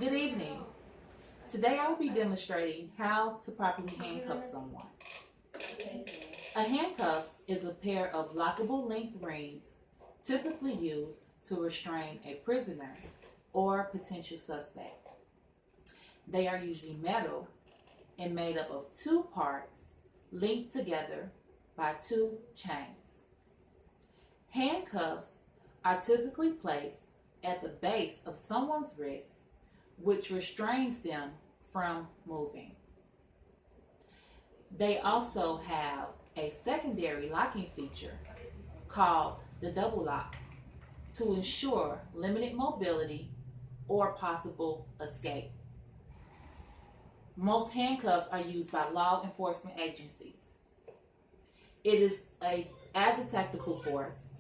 Good evening. Today I will be demonstrating how to properly handcuff someone. A handcuff is a pair of lockable link rings typically used to restrain a prisoner or potential suspect. They are usually metal and made up of two parts linked together by two chains. Handcuffs are typically placed at the base of someone's wrist, which restrains them from moving. They also have a secondary locking feature called the double lock to ensure limited mobility or possible escape. Most handcuffs are used by law enforcement agencies. It is as a tactical force,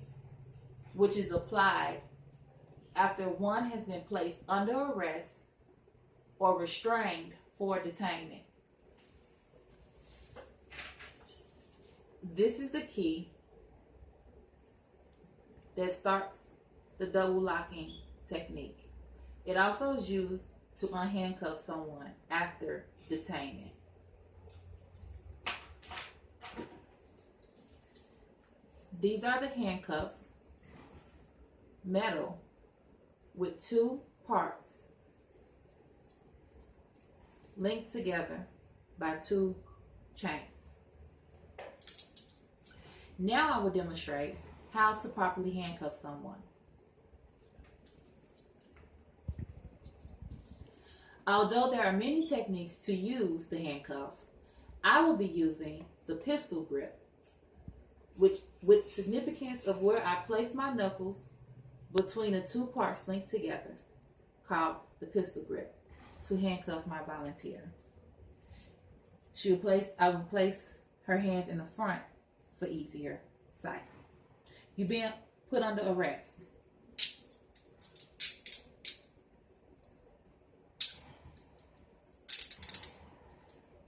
which is applied after one has been placed under arrest or restrained for detainment. This is the key that starts the double locking technique. It also is used to unhandcuff someone after detainment. These are the handcuffs, metal with two parts linked together by two chains. Now I will demonstrate how to properly handcuff someone. Although there are many techniques to use the handcuff, I will be using the pistol grip, which with significance of where I place my knuckles between the two parts linked together, called the pistol grip, to handcuff my volunteer. I will place her hands in the front for easier sight. You're being put under arrest.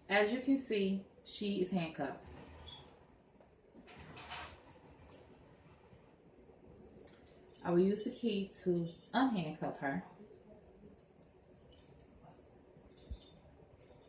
As you can see, she is handcuffed. I will use the key to unhandcuff her.